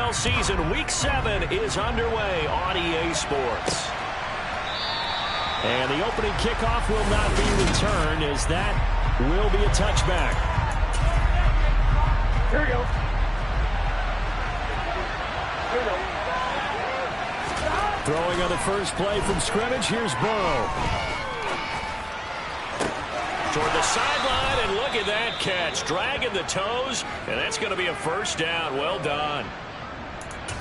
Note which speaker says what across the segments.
Speaker 1: NFL season, Week 7 is underway on EA Sports. And the opening kickoff will not be returned, as that will be a touchback.
Speaker 2: Here we go. Here we go.
Speaker 1: Throwing on the first play from scrimmage, here's Burrow. Toward the sideline, and look at that catch. Dragging the toes, and that's going to be a first down. Well done.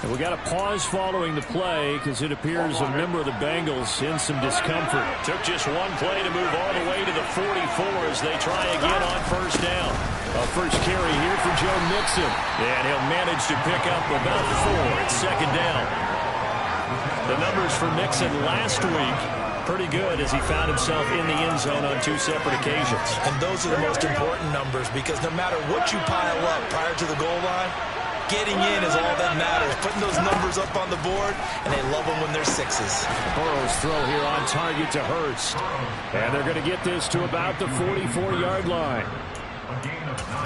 Speaker 1: And we got a pause following the play because it appears a member of the Bengals in some discomfort. Took just one play to move all the way to the 44 as they try again on first down. A first carry here for Joe Mixon. And he'll manage to pick up about 4. It's second down. The numbers for Mixon last week, pretty good as he found himself in the end zone on 2 separate occasions.
Speaker 3: And those are the most important numbers because no matter what you pile up prior to the goal line, getting in is all that matters. Putting those numbers up on the board, and they love them when they're 6s.
Speaker 1: Burrow's throw here on target to Hurst. And they're going to get this to about the 44-yard line.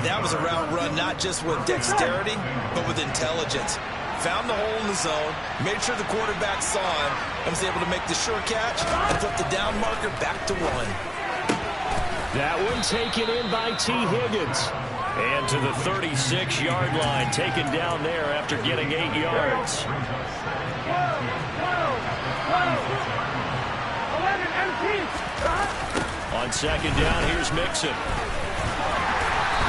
Speaker 3: That was a route run not just with dexterity, but with intelligence. Found the hole in the zone, made sure the quarterback saw him, and was able to make the sure catch and flip the down marker back to 1.
Speaker 1: That one taken in by T. Higgins. And to the 36-yard line, taken down there after getting 8 yards. On second down, here's Mixon.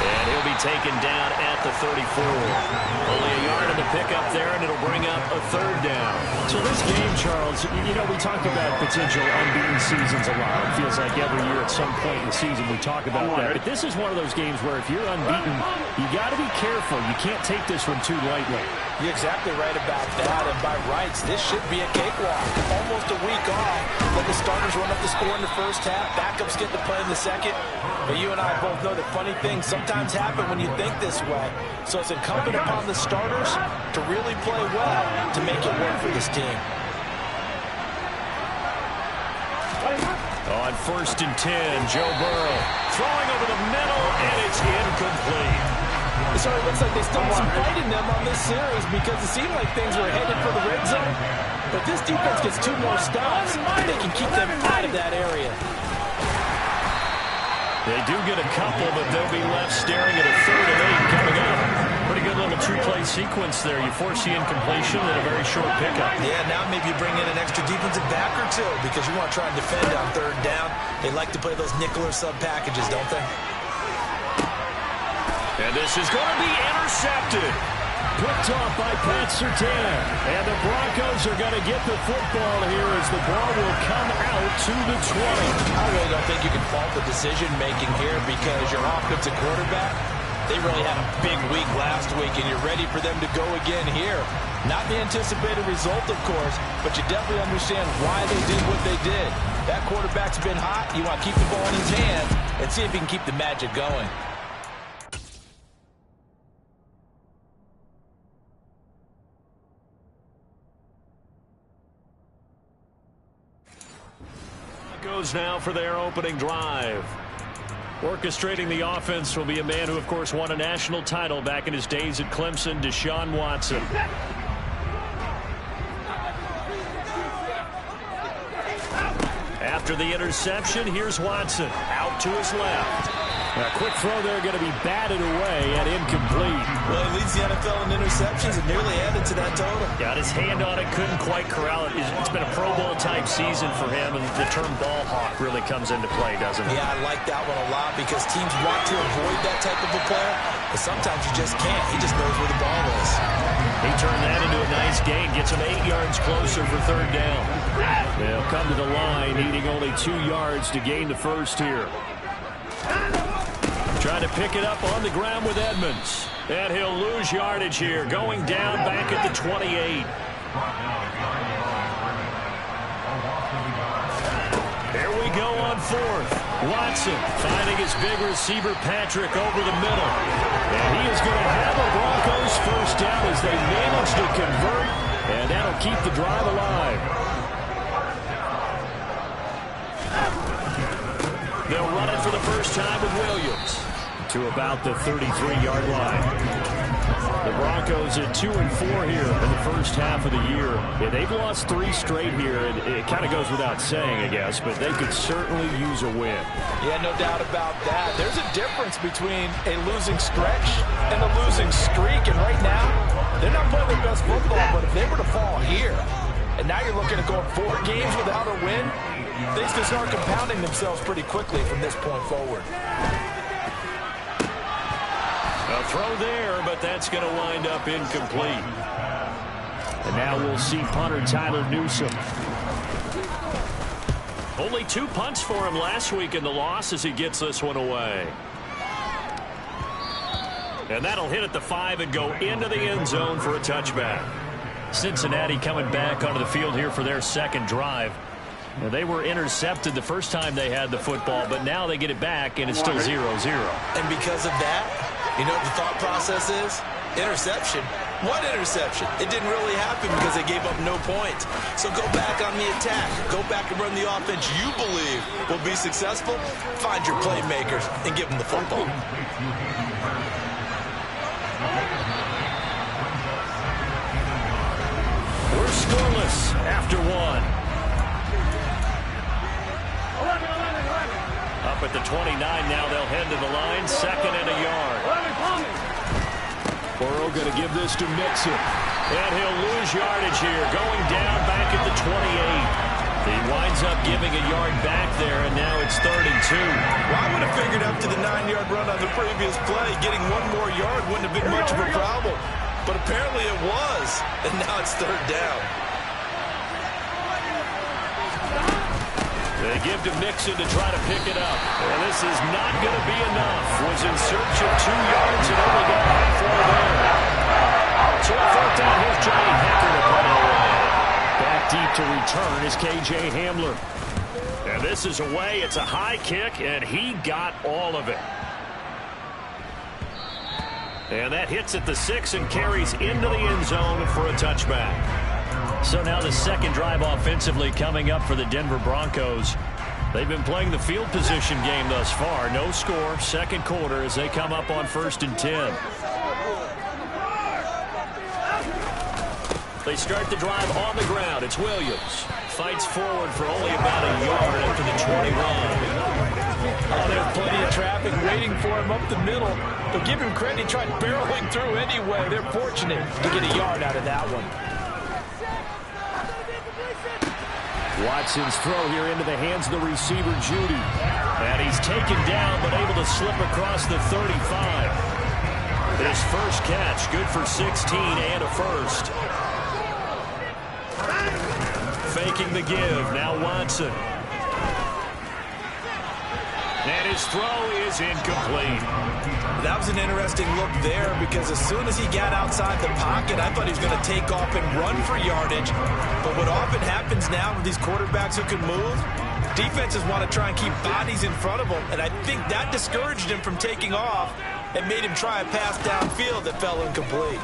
Speaker 1: And he'll be taken down at the 34. Only a yard on the pickup there, and it'll bring up a third down. So this game, Charles, you know, we talk about potential unbeaten seasons a lot. It feels like every year at some point in the season we talk about that. But this is one of those games where if you're unbeaten, you got to be careful. You can't take this one too lightly.
Speaker 3: You're exactly right about that. And by rights, this should be a cakewalk. Almost a week off. Let the starters run up the score in the first half. Backups get the play in the second. But you and I both know that funny things sometimes happen when you think this way. So it's incumbent upon the starters to really play well to make it work for this team.
Speaker 1: On 1st and 10, Joe Burrow throwing over the middle, and it's incomplete.
Speaker 3: It sort of looks like they still have some fight in them on this series because it seemed like things were headed for the red zone. But this defense gets 2 more stops, and they can keep them out of that area.
Speaker 1: They do get a couple, but they'll be left staring at a 3rd and 8 coming up. Pretty good little 2-play sequence there. You force the incompletion and a very short pickup.
Speaker 3: Yeah, now maybe you bring in an extra defensive back or 2 because you want to try and defend on 3rd down. They like to play those nickel or sub packages, don't they?
Speaker 1: And this is going to be intercepted. Picked off by Pat Surtain. And the Broncos are going to get the football here as the ball will come out to the 20.
Speaker 3: I really don't think you can fault the decision-making here because your offensive quarterback, they really had a big week last week, and you're ready for them to go again here. Not the anticipated result, of course, but you definitely understand why they did what they did. That quarterback's been hot. You want to keep the ball in his hand and see if he can keep the magic going.
Speaker 1: Goes now for their opening drive. Orchestrating the offense will be a man who, of course, won a national title back in his days at Clemson, Deshaun Watson. After the interception, here's Watson. Out to his left. A quick throw there going to be batted away and incomplete.
Speaker 3: Well, he leads the NFL in interceptions and nearly added to that total.
Speaker 1: Got his hand on it, couldn't quite corral it. It's been a Pro Bowl type season for him, and the term ball hawk really comes into play, doesn't it?
Speaker 3: Yeah, I like that one a lot because teams want to avoid that type of a player, but sometimes you just can't. He just knows where the ball is.
Speaker 1: He turned that into a nice gain, gets him 8 yards closer for 3rd down. They'll come to the line, needing only 2 yards to gain the first here. Trying to pick it up on the ground with Edmonds. And he'll lose yardage here, going down back at the 28. Here we go on 4th. Watson finding his big receiver Patrick over the middle. And he is going to have a Broncos first down as they manage to convert. And that'll keep the drive alive. They'll run it for the first time with Williams to about the 33-yard line. The Broncos at 2-4 here in the first half of the year. Yeah, they've lost 3 straight here, and it kind of goes without saying, I guess, but they could certainly use a win.
Speaker 3: Yeah, no doubt about that. There's a difference between a losing stretch and a losing streak, and right now, they're not playing their best football, but if they were to fall here, and now you're looking at going 4 games without a win, things can start compounding themselves pretty quickly from this point forward.
Speaker 1: A throw there, but that's going to wind up incomplete. And now we'll see punter Tyler Newsome. Only 2 punts for him last week in the loss as he gets this one away. And that'll hit at the 5 and go into the end zone for a touchback. Cincinnati coming back onto the field here for their second drive. Now, they were intercepted the first time they had the football, but now they get it back, and it's still 0-0.
Speaker 3: And because of that, you know what the thought process is? Interception. What interception? It didn't really happen because they gave up no points. So go back on the attack. Go back and run the offense you believe will be successful. Find your playmakers and give them the football.
Speaker 1: We're scoreless after 1. Up at the 29 now, they'll head to the line, 2nd and a yard. Burrow going to give this to Mixon. And he'll lose yardage here, going down back at the 28. He winds up giving a yard back there, and now it's 3rd and 2.
Speaker 3: Well, I would have figured after the 9-yard run on the previous play, getting 1 more yard wouldn't have been much of a problem. But apparently it was, and now it's 3rd down.
Speaker 1: They give to Mixon to try to pick it up. And this is not going to be enough. Was in search of 2 yards and only got halfway there. So a 4th down, here's Johnny Hekker to put it away. Back deep to return is K.J. Hamler. And this is away. It's a high kick, and he got all of it. And that hits at the 6 and carries into the end zone for a touchback. So now the second drive offensively coming up for the Denver Broncos. They've been playing the field position game thus far. No score, second quarter as they come up on 1st and 10. They start the drive on the ground. It's Williams. Fights forward for only about a yard after the 21.
Speaker 3: Oh, there's plenty of traffic waiting for him up the middle. But give him credit, he tried barreling through anyway. They're fortunate to get a yard out of that one.
Speaker 1: Watson's throw here into the hands of the receiver, Judy. And he's taken down, but able to slip across the 35. His first catch, good for 16 and a first. Faking the give, now Watson. And his throw is incomplete.
Speaker 3: That was an interesting look there because as soon as he got outside the pocket, I thought he was going to take off and run for yardage. But what often happens now with these quarterbacks who can move, defenses want to try and keep bodies in front of them. And I think that discouraged him from taking off and made him try a pass downfield that fell incomplete.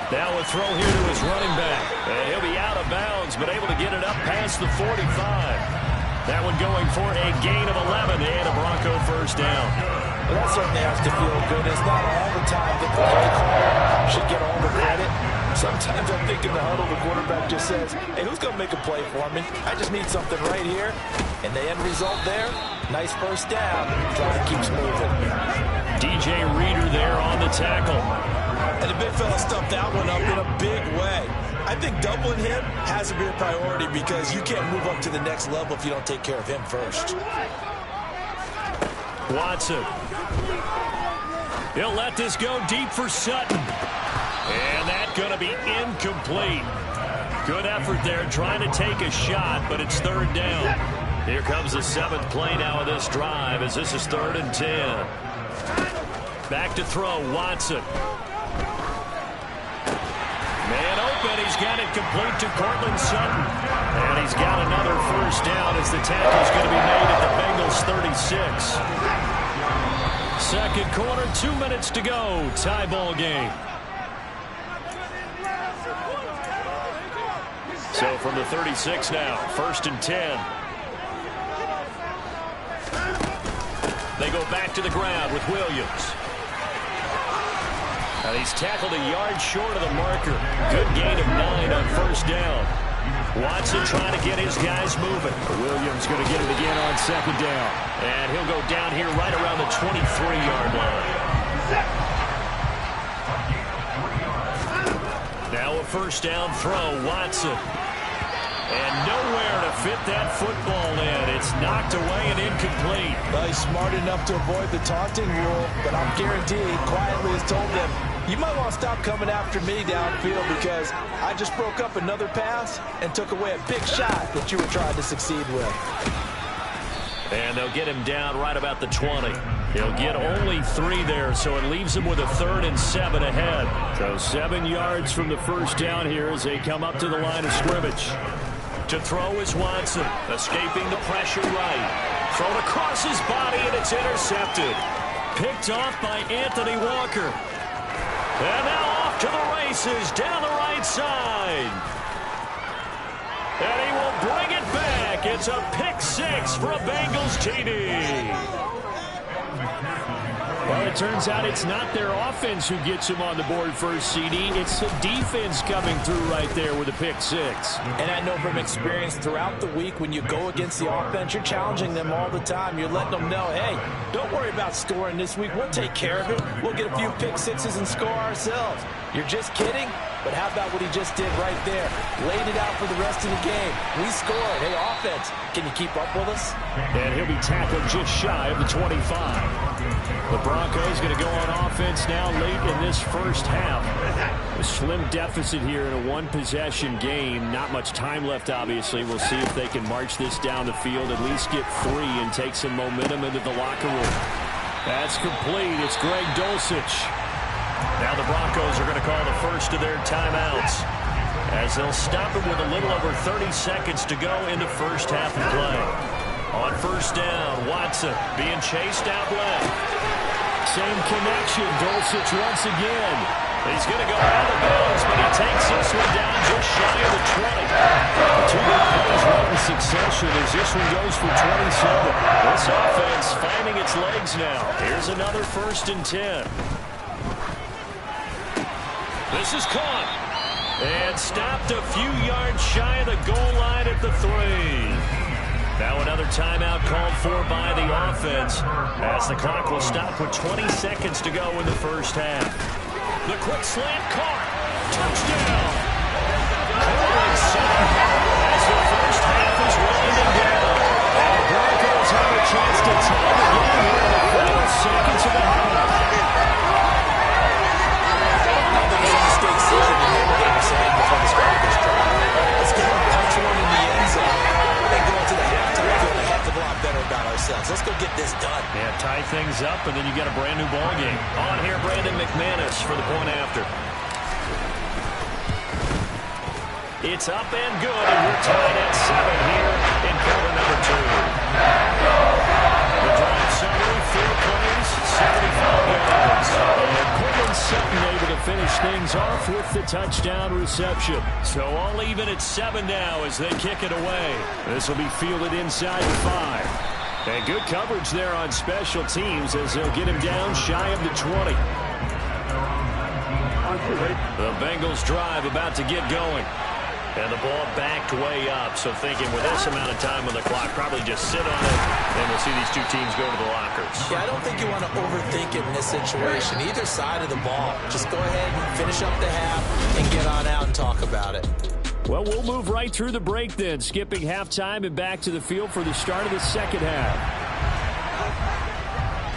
Speaker 1: Now a throw here to his running back. And he'll be out of bounds, but able to get it up past the 45. That one going for a gain of 11 and a Bronco first down.
Speaker 3: Well, that certainly has to feel good. It's not all the time that the play caller should get all the credit. Sometimes I think in the huddle, the quarterback just says, hey, who's going to make a play for me? I just need something right here. And the end result there, nice first down. Drive keeps moving.
Speaker 1: DJ Reader there on the tackle.
Speaker 3: And the big fella stuffed that one up in a big way. I think doubling him has to be a priority because you can't move up to the next level if you don't take care of him first.
Speaker 1: Watson. He'll let this go deep for Sutton. And that's going to be incomplete. Good effort there trying to take a shot, but it's 3rd down. Here comes the 7th play now of this drive as this is 3rd and 10. Back to throw, Watson. Man open, he's got it complete to Cortland Sutton. And he's got another first down as the tackle's going to be made at the Bengals 36. Second quarter, 2 minutes to go. Tie ball game. So from the 36 now, 1st and 10. They go back to the ground with Williams. And he's tackled a yard short of the marker. Good gain of 9 on first down. Watson trying to get his guys moving. Williams going to get it again on second down. And he'll go down here right around the 23-yard line. Now a first down throw, Watson. And nowhere to fit that football in. It's knocked away and incomplete.
Speaker 3: Well, he's smart enough to avoid the taunting rule, but I'm guaranteed he quietly has told them, you might want to stop coming after me downfield because I just broke up another pass and took away a big shot that you were trying to succeed with.
Speaker 1: And they'll get him down right about the 20. He'll get only 3 there, so it leaves him with a 3rd and 7 ahead. So 7 yards from the first down here as they come up to the line of scrimmage. To throw is Watson, escaping the pressure right. Thrown across his body, and it's intercepted. Picked off by Anthony Walker. And now off to the races down the right side. And he will bring it back. It's a pick 6 for a Bengals TD. Well, it turns out it's not their offense who gets them on the board first, CD. It's the defense coming through right there with a pick 6.
Speaker 3: And I know from experience throughout the week when you go against the offense, you're challenging them all the time. You're letting them know, hey, don't worry about scoring this week. We'll take care of it. We'll get a few pick 6s and score ourselves. You're just kidding? But how about what he just did right there? Laid it out for the rest of the game. We scored. Hey, offense, can you keep up with us?
Speaker 1: And he'll be tackled just shy of the 25. The Broncos going to go on offense now late in this first half. A slim deficit here in a one-possession game. Not much time left, obviously. We'll see if they can march this down the field, at least get 3 and take some momentum into the locker room. That's complete. It's Greg Dulcich. Now the Broncos are going to call the first of their timeouts as they'll stop it with a little over 30 seconds to go in the first half of play. On first down, Watson being chased out left. Same connection, Dulcich once again. He's going to go out of bounds, but he takes this one down just shy of the 20. The 2 big plays right in succession as this one goes for 27. This offense finding its legs now. Here's another 1st and 10. This is caught and stopped a few yards shy of the goal line at the 3. Now another timeout called for by the offense as the clock will stop with 20 seconds to go in the first half. The quick slant caught. Touchdown. Calling center as the first half is winding down. And the Broncos have a chance to tie the game here in the final seconds of the half.
Speaker 3: Before the start of this drive. Let's go and punch one in the end zone. Then go into the halftime feeling a heck of a lot better about ourselves. Let's go get this done.
Speaker 1: Yeah, tie things up, and then you got a brand new ball game. On here, Brandon McManus for the point after. It's up and good, and we're tied at 7 here in quarter number 2. The drive summary, 4 plays, 75 yards. And Courtland Sutton able to finish things off with the touchdown reception. So all even at 7 now as they kick it away. This will be fielded inside the 5. And good coverage there on special teams as they'll get him down shy of the 20. The Bengals drive about to get going. And the ball backed way up, so thinking with this amount of time on the clock, probably just sit on it, and we'll see these two teams go to the lockers.
Speaker 3: Yeah, I don't think you want to overthink it in this situation. Either side of the ball. Just go ahead and finish up the half and get on out and talk about it.
Speaker 1: Well, we'll move right through the break then, skipping halftime and back to the field for the start of the second half.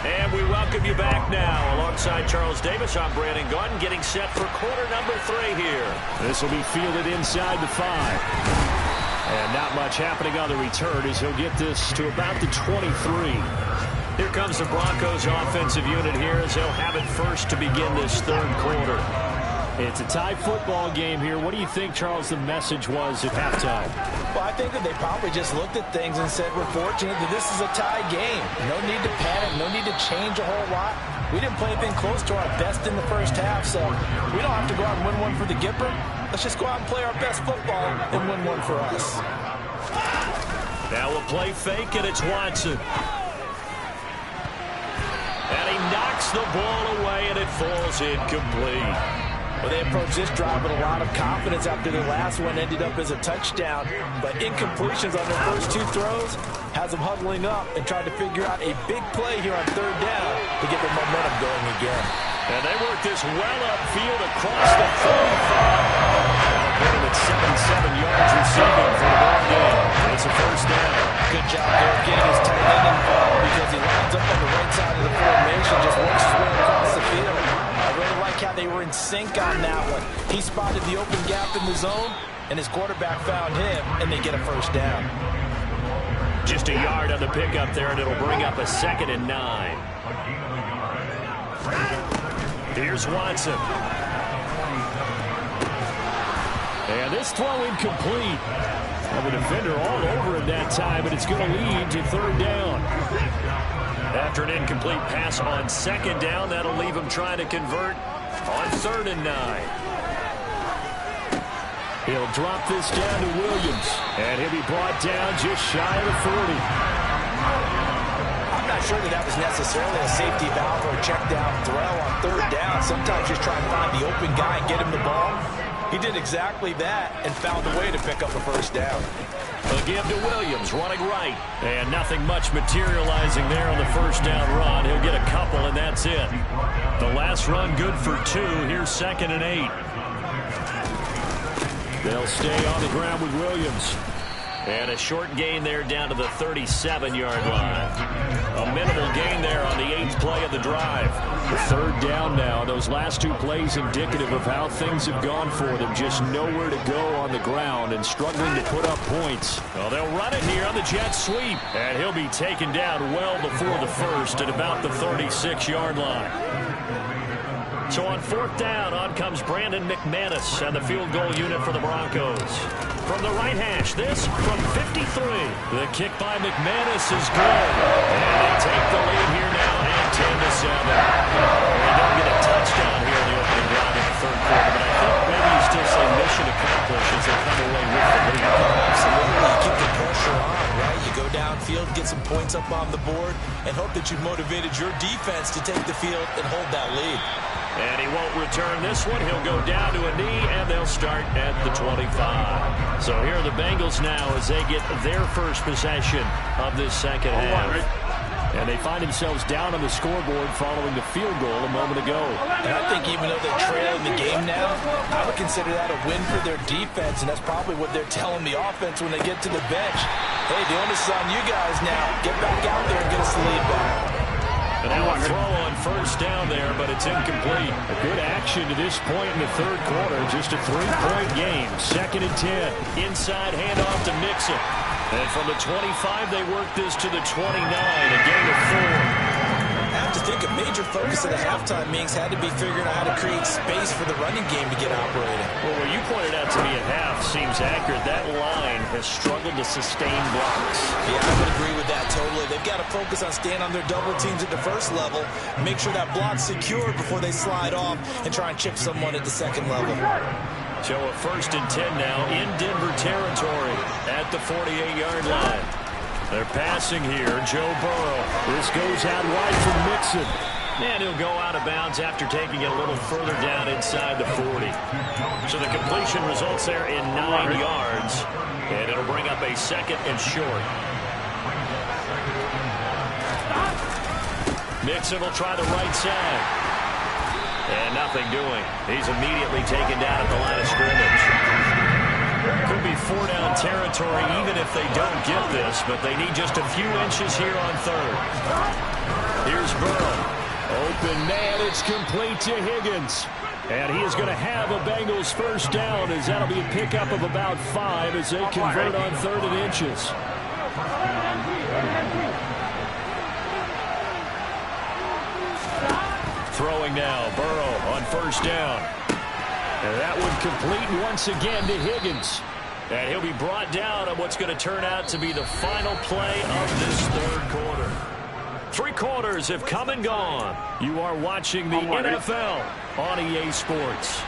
Speaker 1: And we welcome you back now. Alongside Charles Davis, I'm Brandon Gaudin, getting set for quarter number 3 here. This will be fielded inside the 5. And not much happening on the return as he'll get this to about the 23. Here comes the Broncos offensive unit here as they'll have it first to begin this third quarter. It's a tie football game here. What do you think, Charles, the message was at halftime?
Speaker 3: Well, I think that they probably just looked at things and said, we're fortunate that this is a tie game. No need to panic. No need to change a whole lot. We didn't play anything close to our best in the first half, so we don't have to go out and win one for the Gipper. Let's just go out and play our best football and win one for us.
Speaker 1: Now we'll play fake, and it's Watson. And he knocks knocks the ball away, and it falls incomplete.
Speaker 3: Well, they approached this drive with a lot of confidence after their last one ended up as a touchdown. But incompletions on their first two throws has them huddling up and trying to figure out a big play here on third down to get their momentum going again.
Speaker 1: And they work this well upfield across the 35. They'll put him at 77 yards receiving for the ball game. It's a first down.
Speaker 3: Good job there getting his tight end involved because he lines up on the right side of the formation, just works his way across the field. I really like how they were in sync on that one. He spotted the open gap in the zone, and his quarterback found him, and they get a first down.
Speaker 1: Just a yard on the pickup there, and it'll bring up a 2nd and 9. Here's Watson. And this throw incomplete. The defender all over him that time, but it's going to lead to third down. After an incomplete pass on 2nd down, that'll leave him trying to convert on 3rd and 9. He'll drop this down to Williams, and he'll be brought down just shy of the 40.
Speaker 3: I'm not sure that was necessarily a safety valve or a check down throw on 3rd down. Sometimes just try and find the open guy and get him the ball. He did exactly that and found a way to pick up a first down.
Speaker 1: A give to Williams, running right. And nothing much materializing there on the first down run. He'll get a couple, and that's it. The last run good for 2. Here's 2nd and 8. They'll stay on the ground with Williams. And a short gain there down to the 37-yard line. A minimal gain there on the 8th play of the drive. The 3rd down now. Those last 2 plays indicative of how things have gone for them. Just nowhere to go on the ground and struggling to put up points. Well, they'll run it here on the jet sweep. And he'll be taken down well before the first at about the 36-yard line. So on 4th down, on comes Brandon McManus and the field goal unit for the Broncos. From the right hash, this from 53. The kick by McManus is good. And they take the lead here now at 10-7. They don't get a touchdown here in the opening drive in the 3rd quarter, but I think maybe you still say mission accomplished as they come away with the lead.
Speaker 3: Absolutely. You keep the pressure on, right? You go downfield, get some points up on the board, and hope that you've motivated your defense to take the field and hold that lead.
Speaker 1: And he won't return this one. He'll go down to a knee, and they'll start at the 25. So here are the Bengals now as they get their first possession of this second half. And they find themselves down on the scoreboard following the field goal a moment ago.
Speaker 3: And I think even though they're trailing the game now, I would consider that a win for their defense, and that's probably what they're telling the offense when they get to the bench. Hey, the onus is on you guys now. Get back out there and get us the lead back.
Speaker 1: And now a throw on first down there, but it's incomplete. A good action to this point in the 3rd quarter. Just a 3-point game. 2nd and 10. Inside handoff to Mixon. And from the 25, they work this to the 29. A gain of 4.
Speaker 3: I have to think a major focus of the halftime meetings had to be figuring out how to create space for the running game to get operating.
Speaker 1: Well, what you pointed out to me at half seems accurate. That line has struggled to sustain blocks.
Speaker 3: Yeah, I would agree with that totally. They've got to focus on staying on their double teams at the first level, make sure that block's secure before they slide off and try and chip someone at the second level.
Speaker 1: So a 1st and 10 now in Denver territory at the 48-yard line. They're passing here. Joe Burrow. This goes out wide from Mixon. And he'll go out of bounds after taking it a little further down inside the 40. So the completion results there in 9 yards. And it'll bring up a 2nd and short. Mixon will try the right side. And nothing doing. He's immediately taken down at the line of scrimmage. Could be 4-down territory even if they don't get this, but they need just a few inches here on 3rd. Here's Burrow. Open man, it's complete to Higgins. And he is going to have a Bengals first down as that'll be a pickup of about 5 as they convert on 3rd and inches. Throwing now, Burrow on first down. And that one complete once again to Higgins. And he'll be brought down on what's going to turn out to be the final play of this 3rd quarter. 3 quarters have come and gone. You are watching the NFL on EA Sports.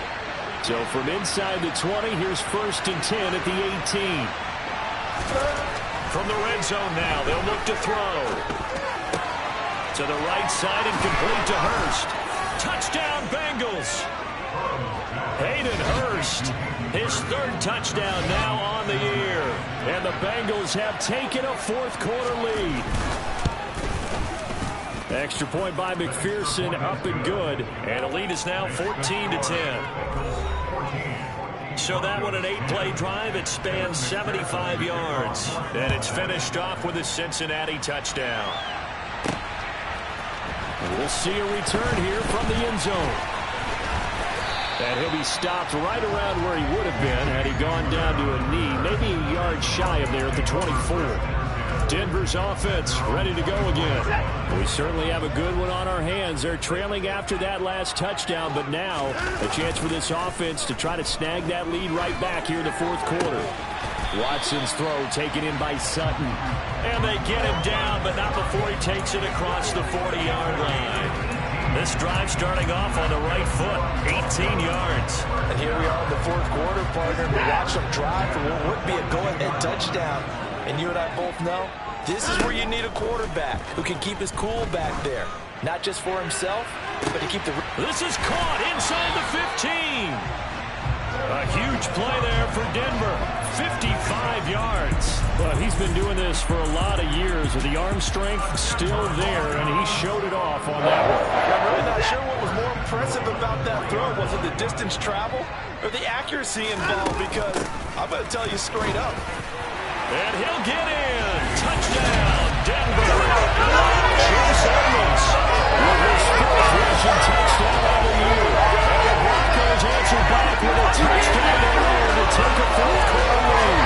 Speaker 1: So from inside the 20, here's 1st and 10 at the 18. From the red zone now, they'll look to throw. To the right side and complete to Hurst. Touchdown, Bengals. Hayden Hurst, his third touchdown now on the year. And the Bengals have taken a fourth-quarter lead. Extra point by McPherson, up and good. And the lead is now 14-10. So that one, an 8-play drive. It spans 75 yards. And it's finished off with a Cincinnati touchdown. We'll see a return here from the end zone. And he'll be stopped right around where he would have been had he gone down to a knee, maybe a yard shy of there at the 24. Denver's offense ready to go again. We certainly have a good one on our hands. They're trailing after that last touchdown, but now a chance for this offense to try to snag that lead right back here in the fourth quarter. Watson's throw taken in by Sutton. And they get him down, but not before he takes it across the 40-yard line. This drive starting off on the right foot, 18 yards.
Speaker 3: And here we are in the fourth quarter, partner. We watch them drive for what would be a go-ahead touchdown. And you and I both know this is where you need a quarterback who can keep his cool back there. Not just for himself, but to keep the...
Speaker 1: This is caught inside the 15. A huge play there for Denver. 55 yards. Well, he's been doing this for a lot of years with the arm strength still there, and he showed it off on that one.
Speaker 3: I'm really not sure what was more impressive about that throw. Was it the distance travel or the accuracy involved? Because I'm going to tell you straight up.
Speaker 1: And he'll get in. Touchdown, Denver. Chase Edmonds with his fourth rushing touchdown of the year. And the Broncos answer back with a touchdown to take a fourth-quarter lead.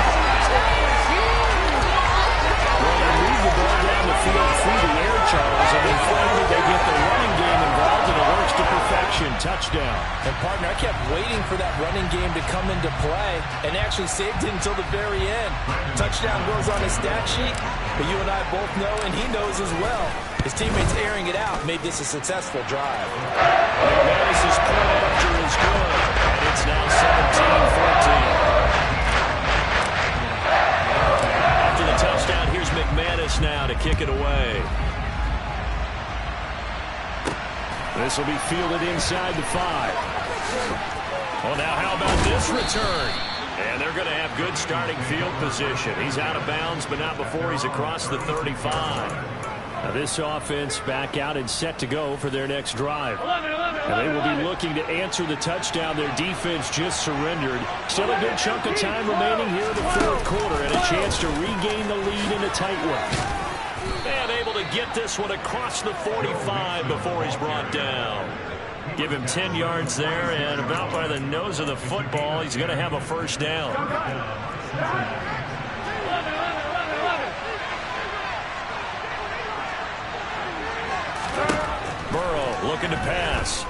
Speaker 1: Well, they move the ball down the field through the air, Charles, and then finally they get the running game involved, and it works to perfection. Touchdown.
Speaker 3: And, partner, I kept waiting for that running game to come into play and actually saved it until the very end. Touchdown goes on his stat sheet, but you and I both know, and he knows as well, his teammates airing it out made this a successful drive.
Speaker 1: McManus's point after is good, and it's now 17-14. After the touchdown, here's McManus now to kick it away. This will be fielded inside the 5. Well, now how about this return? And they're going to have good starting field position. He's out of bounds, but not before he's across the 35. Now this offense back out and set to go for their next drive. And they will be looking to answer the touchdown. Their defense just surrendered. Still a good chunk of time remaining here in the fourth quarter and a chance to regain the lead in a tight one. And able to get this one across the 45 before he's brought down. Give him 10 yards there, and about by the nose of the football, he's going to have a first down. Burrow looking to pass.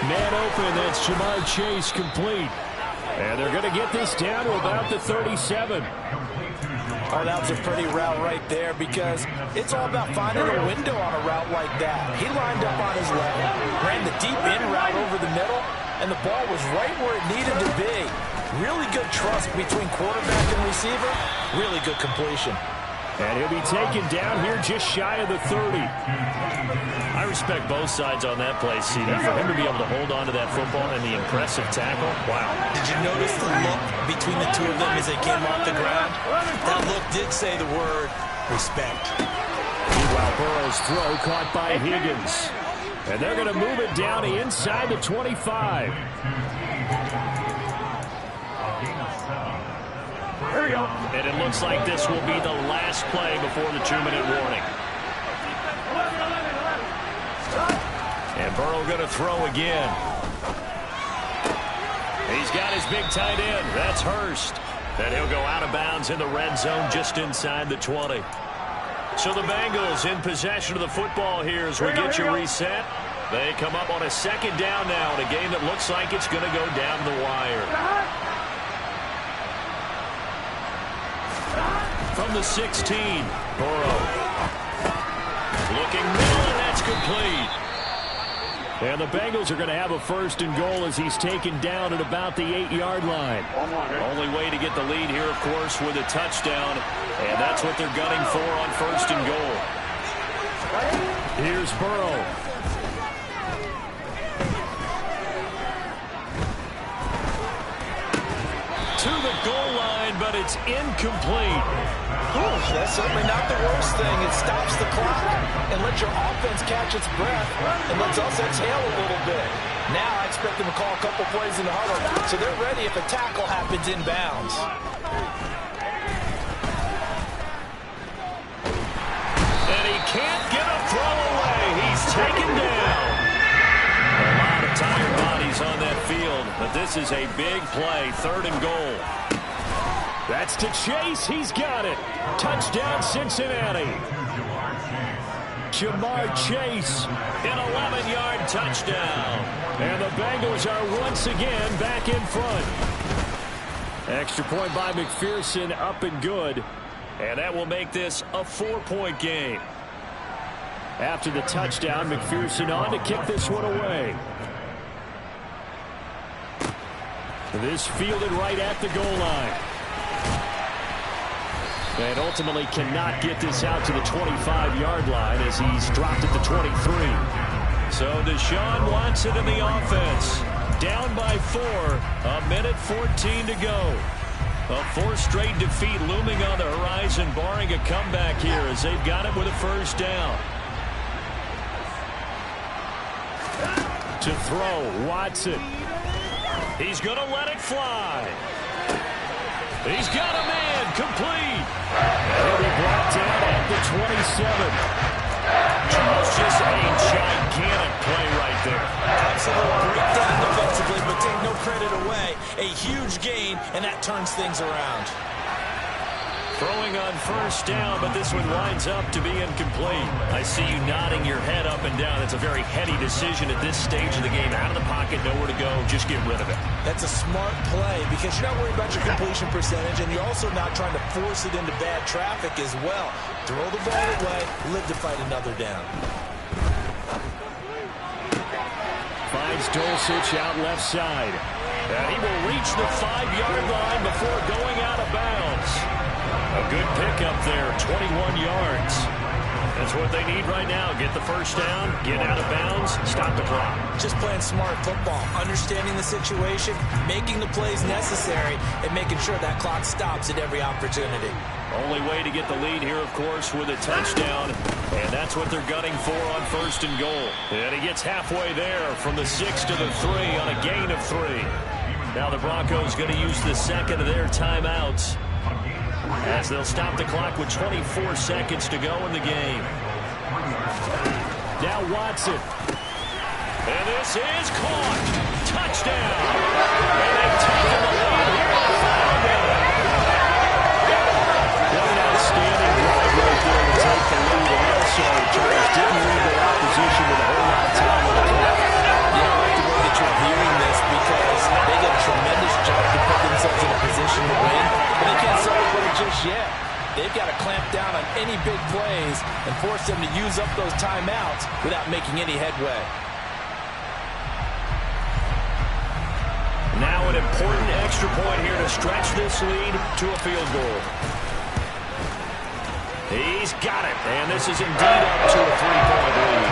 Speaker 1: Man open, that's Jamar Chase complete. And they're going to get this down to about the 37.
Speaker 3: Oh, that was a pretty route right there because it's all about finding a window on a route like that. He lined up on his left, ran the deep in route over the middle, and the ball was right where it needed to be. Really good trust between quarterback and receiver. Really good completion.
Speaker 1: And he'll be taken down here just shy of the 30. I respect both sides on that play, CD. For him to be able to hold on to that football and the impressive tackle, wow.
Speaker 3: Did you notice the look between the two of them as they came off the ground? That look did say the word respect.
Speaker 1: Meanwhile, Burrow's throw caught by Higgins. And they're going to move it down inside the 25. Here we go. And it looks like this will be the last play before the 2-minute warning. And Burrow going to throw again. He's got his big tight end. That's Hurst. And he'll go out of bounds in the red zone just inside the 20. So the Bengals in possession of the football here as we get you reset. They come up on a second down now in a game that looks like it's going to go down the wire. From the 16, Burrow. Looking middle, and that's complete. And the Bengals are going to have a first and goal as he's taken down at about the 8-yard line. Only way to get the lead here, of course, with a touchdown. And that's what they're gunning for on first and goal. Here's Burrow. To the goal line, but it's incomplete.
Speaker 3: Ooh, that's certainly not the worst thing. It stops the clock and lets your offense catch its breath and lets us exhale a little bit. Now I expect them to call a couple plays in the huddle so they're ready if a tackle happens inbounds.
Speaker 1: And he can't get a throw away. He's taken down. A lot of tired bodies on that field, but this is a big play, 3rd and goal. That's to Chase. He's got it. Touchdown, Cincinnati. Jamar Chase, an 11-yard touchdown. And the Bengals are once again back in front. Extra point by McPherson, up and good. And that will make this a 4-point game. After the touchdown, McPherson on to kick this one away. This fielded right at the goal line. And ultimately cannot get this out to the 25-yard line as he's dropped at the 23. So Deshaun Watson in the offense. Down by 4. 1:14 to go. A 4th straight defeat looming on the horizon, barring a comeback here as they've got it with a 1st down. To throw, Watson. He's going to let it fly. He's got a man, complete. And he'll be brought down at the 27. Just a gigantic play right there.
Speaker 3: Absolute breakdown defensively, but take no credit away. A huge gain, and that turns things around.
Speaker 1: Throwing on 1st down, but this one winds up to be incomplete. I see you nodding your head up and down. It's a very heady decision at this stage of the game. Out of the pocket, nowhere to go. Just get rid of it.
Speaker 3: That's a smart play because you're not worried about your completion percentage, and you're also not trying to force it into bad traffic as well. Throw the ball away, live to fight another down.
Speaker 1: Finds Dulcich out left side. And he will reach the 5-yard line before going out of bounds. A good pickup there, 21 yards. That's what they need right now. Get the 1st down, get out of bounds, stop the clock.
Speaker 3: Just playing smart football, understanding the situation, making the plays necessary, and making sure that clock stops at every opportunity.
Speaker 1: Only way to get the lead here, of course, with a touchdown. And that's what they're gunning for on 1st and goal. And he gets halfway there from the 6 to the 3 on a gain of 3. Now the Broncos going to use the 2nd of their timeouts, as they'll stop the clock with 24 seconds to go in the game. Now Watson. And this is caught. Touchdown. And they've taken the lead here in the final minute. What an outstanding drive right there to take the lead. And also, Charles didn't leave their opposition with a whole lot of time on the clock.
Speaker 3: Yeah, I like the way that you're viewing this because they did a tremendous job to put themselves in a position to win. But they can't celebrate just yet. They've got to clamp down on any big plays and force them to use up those timeouts without making any headway.
Speaker 1: Now an important extra point here to stretch this lead to a field goal. He's got it, and this is indeed up to a 3-point lead.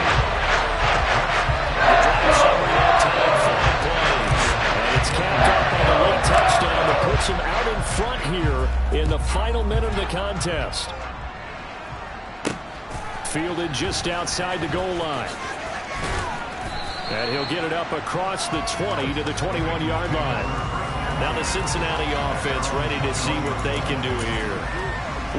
Speaker 1: The drive summary that time, 5 plays. And it's capped off by the late touchdown that puts him out in front here in the final minute of the contest. Fielded just outside the goal line. And he'll get it up across the 20 to the 21-yard line. Now the Cincinnati offense ready to see what they can do here.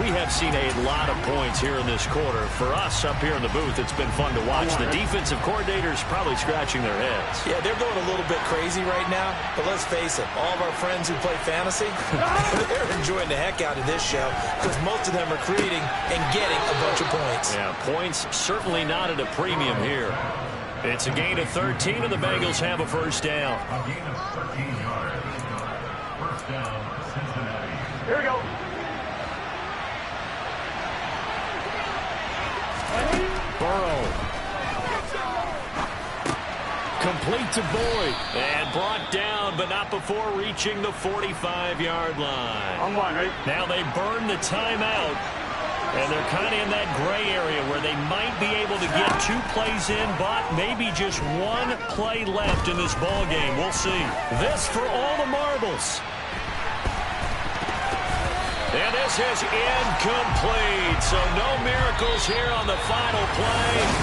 Speaker 1: We have seen a lot of points here in this quarter. For us up here in the booth, it's been fun to watch. The defensive coordinators probably scratching their heads.
Speaker 3: Yeah, they're going a little bit crazy right now. But let's face it, all of our friends who play fantasy, they're enjoying the heck out of this show because most of them are creating and getting a bunch of points.
Speaker 1: Yeah, points certainly not at a premium here. It's a gain of 13, and the Bengals have a 1st down.
Speaker 2: A gain of 13 yards. 1st down, Cincinnati.
Speaker 4: Here we go.
Speaker 1: Burrow. Complete to Boyd. And brought down, but not before reaching the 45-yard line.
Speaker 4: On one, right?
Speaker 1: Now they burn the timeout. And they're kind of in that gray area where they might be able to get 2 plays in, but maybe just 1 play left in this ball game. We'll see. This for all the marbles. And this is incomplete. So no miracles here on the final play.